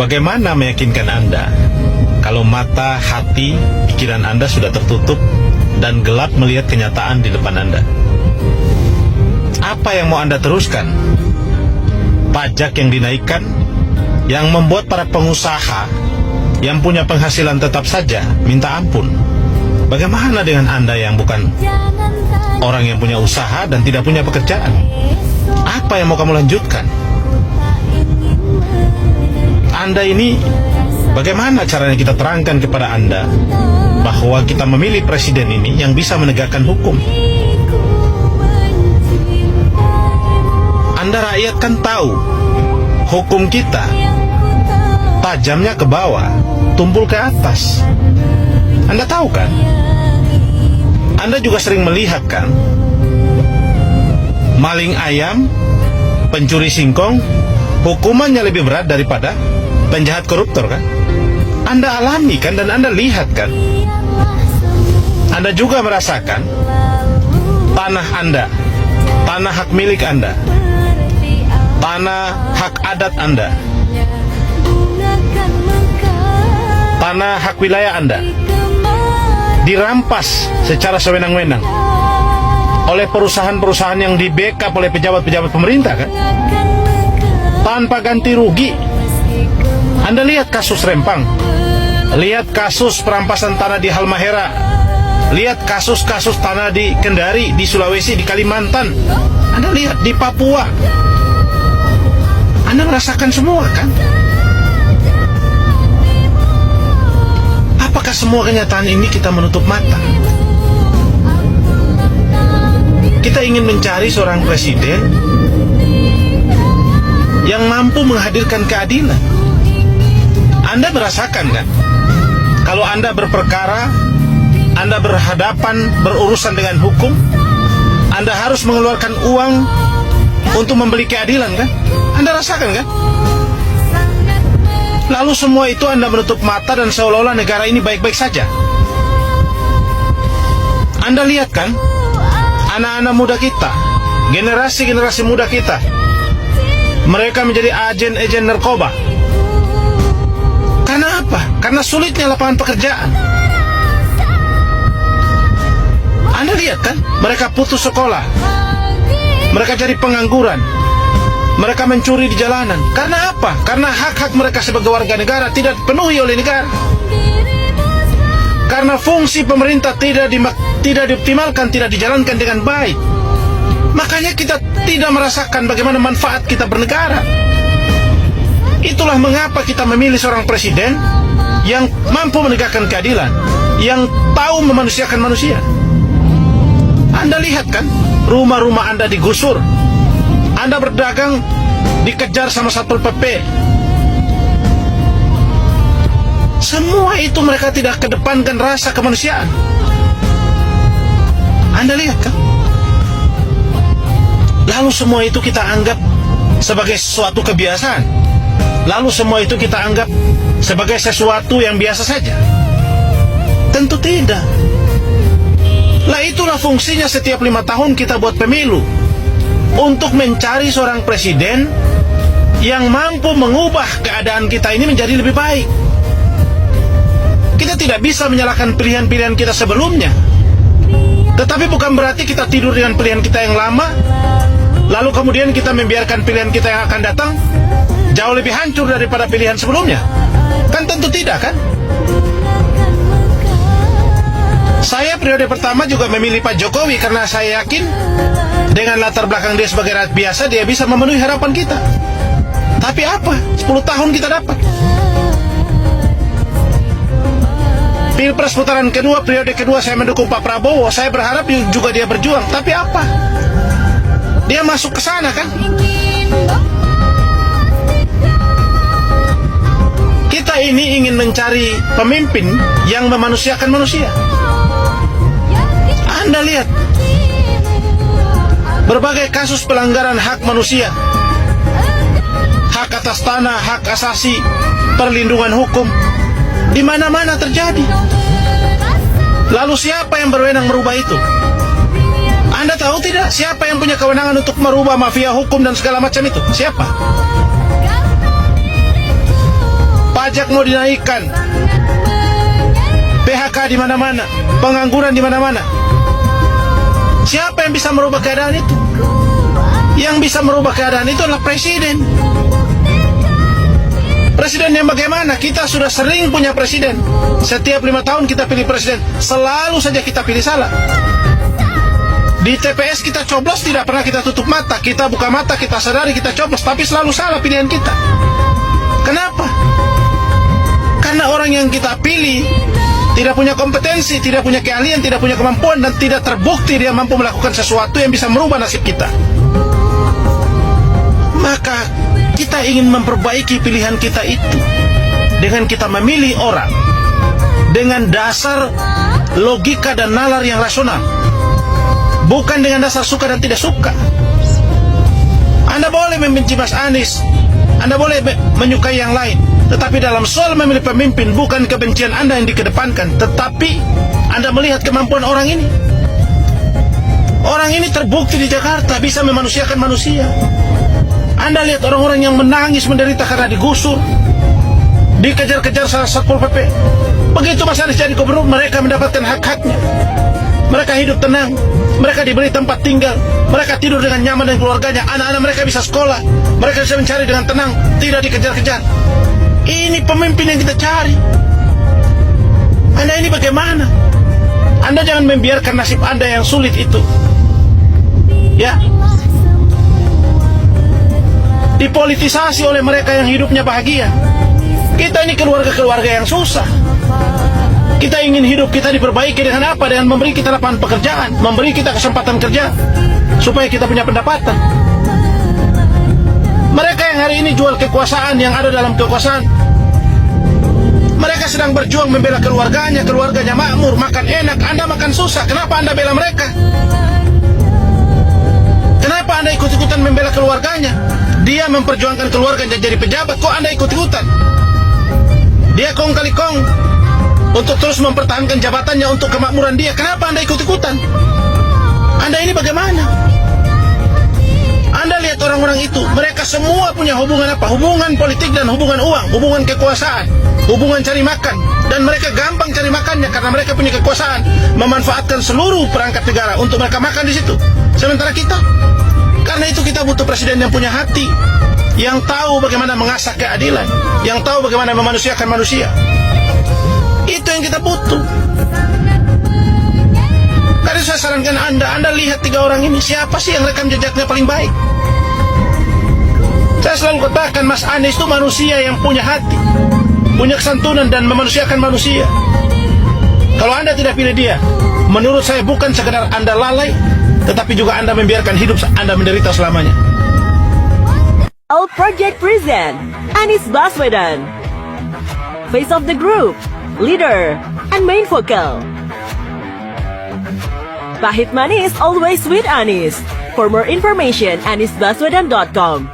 Bagaimana meyakinkan Anda kalau mata, hati, pikiran Anda sudah tertutup dan gelap melihat kenyataan di depan Anda? Apa yang mau Anda teruskan? Pajak yang dinaikkan, yang membuat para pengusaha yang punya penghasilan tetap saja minta ampun. Bagaimana dengan Anda yang bukan orang yang punya usaha dan tidak punya pekerjaan? Apa yang mau kamu lanjutkan? Anda ini, bagaimana caranya kita terangkan kepada Anda bahwa kita memilih presiden ini yang bisa menegakkan hukum? Anda rakyat kan tahu hukum kita tajamnya ke bawah, tumpul ke atas. Anda tahu kan? Anda juga sering melihat kan, maling ayam, pencuri singkong, hukumannya lebih berat daripada penjahat koruptor kan? Anda alami kan, dan Anda lihat kan? Anda juga merasakan tanah Anda, tanah hak milik Anda, tanah hak adat Anda, tanah hak wilayah Anda dirampas secara sewenang-wenang oleh perusahaan-perusahaan yang di backup oleh pejabat-pejabat pemerintah kan? Tanpa ganti rugi. Anda lihat kasus Rempang, lihat kasus perampasan tanah di Halmahera, lihat kasus-kasus tanah di Kendari, di Sulawesi, di Kalimantan, Anda lihat di Papua. Anda merasakan semua kan? Apakah semua kenyataan ini kita menutup mata? Kita ingin mencari seorang presiden yang mampu menghadirkan keadilan. Anda merasakan kan? Kalau Anda berperkara, Anda berhadapan, berurusan dengan hukum, Anda harus mengeluarkan uang untuk membeli keadilan kan? Anda rasakan kan? Lalu semua itu Anda menutup mata dan seolah-olah negara ini baik-baik saja. Anda lihat kan? Anak-anak muda kita, generasi-generasi muda kita, mereka menjadi agen-agen narkoba. Karena apa? Karena sulitnya lapangan pekerjaan. Anda lihat kan? Mereka putus sekolah, mereka jadi pengangguran, mereka mencuri di jalanan. Karena apa? Karena hak-hak mereka sebagai warga negara tidak dipenuhi oleh negara. Karena fungsi pemerintah tidak dioptimalkan, tidak dijalankan dengan baik. Makanya kita tidak merasakan bagaimana manfaat kita bernegara. Itulah mengapa kita memilih seorang presiden yang mampu menegakkan keadilan, yang tahu memanusiakan manusia. Anda lihat kan, rumah-rumah Anda digusur, Anda berdagang dikejar sama Satpol PP. Semua itu mereka tidak kedepankan rasa kemanusiaan. Anda lihat kan? Lalu semua itu kita anggap sebagai sesuatu kebiasaan. Lalu semua itu kita anggap sebagai sesuatu yang biasa saja. Tentu tidak. Lah itulah fungsinya setiap 5 tahun kita buat pemilu, untuk mencari seorang presiden yang mampu mengubah keadaan kita ini menjadi lebih baik. Kita tidak bisa menyalahkan pilihan-pilihan kita sebelumnya, tetapi bukan berarti kita tidur dengan pilihan kita yang lama, lalu kemudian kita membiarkan pilihan kita yang akan datang jauh lebih hancur daripada pilihan sebelumnya. Kan tentu tidak kan? Saya periode pertama juga memilih Pak Jokowi karena saya yakin dengan latar belakang dia sebagai rakyat biasa, dia bisa memenuhi harapan kita. Tapi apa? 10 tahun kita dapat. Pilpres putaran kedua, periode kedua saya mendukung Pak Prabowo. Saya berharap juga dia berjuang. Tapi apa? Dia masuk ke sana kan? Kita ini ingin mencari pemimpin yang memanusiakan manusia. Anda lihat berbagai kasus pelanggaran hak manusia, hak atas tanah, hak asasi, perlindungan hukum, di mana-mana terjadi. Lalu siapa yang berwenang merubah itu? Anda tahu tidak siapa yang punya kewenangan untuk merubah mafia hukum dan segala macam itu? Siapa? pajak mau dinaikkan, PHK di mana-mana, pengangguran di mana-mana. Siapa yang bisa merubah keadaan itu? Yang bisa merubah keadaan itu adalah presiden. Presiden yang bagaimana? Kita sudah sering punya presiden. Setiap 5 tahun kita pilih presiden, selalu saja kita pilih salah. Di TPS kita coblos, tidak pernah kita tutup mata. Kita buka mata, kita sadari kita coblos, tapi selalu salah pilihan kita. Kenapa? Karena orang yang kita pilih tidak punya kompetensi, tidak punya keahlian, tidak punya kemampuan, dan tidak terbukti dia mampu melakukan sesuatu yang bisa merubah nasib kita. Maka kita ingin memperbaiki pilihan kita itu dengan kita memilih orang dengan dasar logika dan nalar yang rasional, bukan dengan dasar suka dan tidak suka. Anda boleh membenci Mas Anies, Anda boleh menyukai yang lain, tetapi dalam soal memilih pemimpin, bukan kebencian Anda yang dikedepankan, tetapi Anda melihat kemampuan orang ini. Orang ini terbukti di Jakarta bisa memanusiakan manusia. Anda lihat orang-orang yang menangis menderita karena digusur, dikejar-kejar Satpol PP. Begitu Mas Anies jadi gubernur, mereka mendapatkan hak-haknya. Mereka hidup tenang, mereka diberi tempat tinggal, mereka tidur dengan nyaman dan keluarganya, anak-anak mereka bisa sekolah, mereka bisa mencari dengan tenang, tidak dikejar-kejar. Ini pemimpin yang kita cari. Anda ini bagaimana? Anda jangan membiarkan nasib Anda yang sulit itu, ya, dipolitisasi oleh mereka yang hidupnya bahagia. Kita ini keluarga-keluarga yang susah. Kita ingin hidup kita diperbaiki dengan apa? Dengan memberi kita lapangan pekerjaan, memberi kita kesempatan kerja, supaya kita punya pendapatan. Mereka yang hari ini jual kekuasaan, yang ada dalam kekuasaan, mereka sedang berjuang membela keluarganya, keluarganya makmur, makan enak, Anda makan susah. Kenapa Anda bela mereka? Kenapa Anda ikut-ikutan membela keluarganya? Dia memperjuangkan keluarganya jadi pejabat, kok Anda ikut-ikutan? Dia kong kali kong untuk terus mempertahankan jabatannya untuk kemakmuran dia. Kenapa Anda ikut-ikutan? Anda ini bagaimana? Anda lihat orang-orang itu, mereka semua punya hubungan apa? Hubungan politik dan hubungan uang, hubungan kekuasaan, hubungan cari makan. Dan mereka gampang cari makannya karena mereka punya kekuasaan, memanfaatkan seluruh perangkat negara untuk mereka makan di situ. Sementara kita, karena itu kita butuh presiden yang punya hati, yang tahu bagaimana mengasah keadilan, yang tahu bagaimana memanusiakan manusia. Itu yang kita butuh. Karena saya sarankan Anda lihat 3 orang ini, siapa sih yang rekam jejaknya paling baik? Saya selalu katakan Mas Anies itu manusia yang punya hati, punya kesantunan dan memanusiakan manusia. Kalau Anda tidak pilih dia, menurut saya bukan sekedar Anda lalai, tetapi juga Anda membiarkan hidup Anda menderita selamanya. All Project present Anies Baswedan, face of the group, leader, and main focal. Pahit manis always with Anies. For more information, anisbaswedan.com.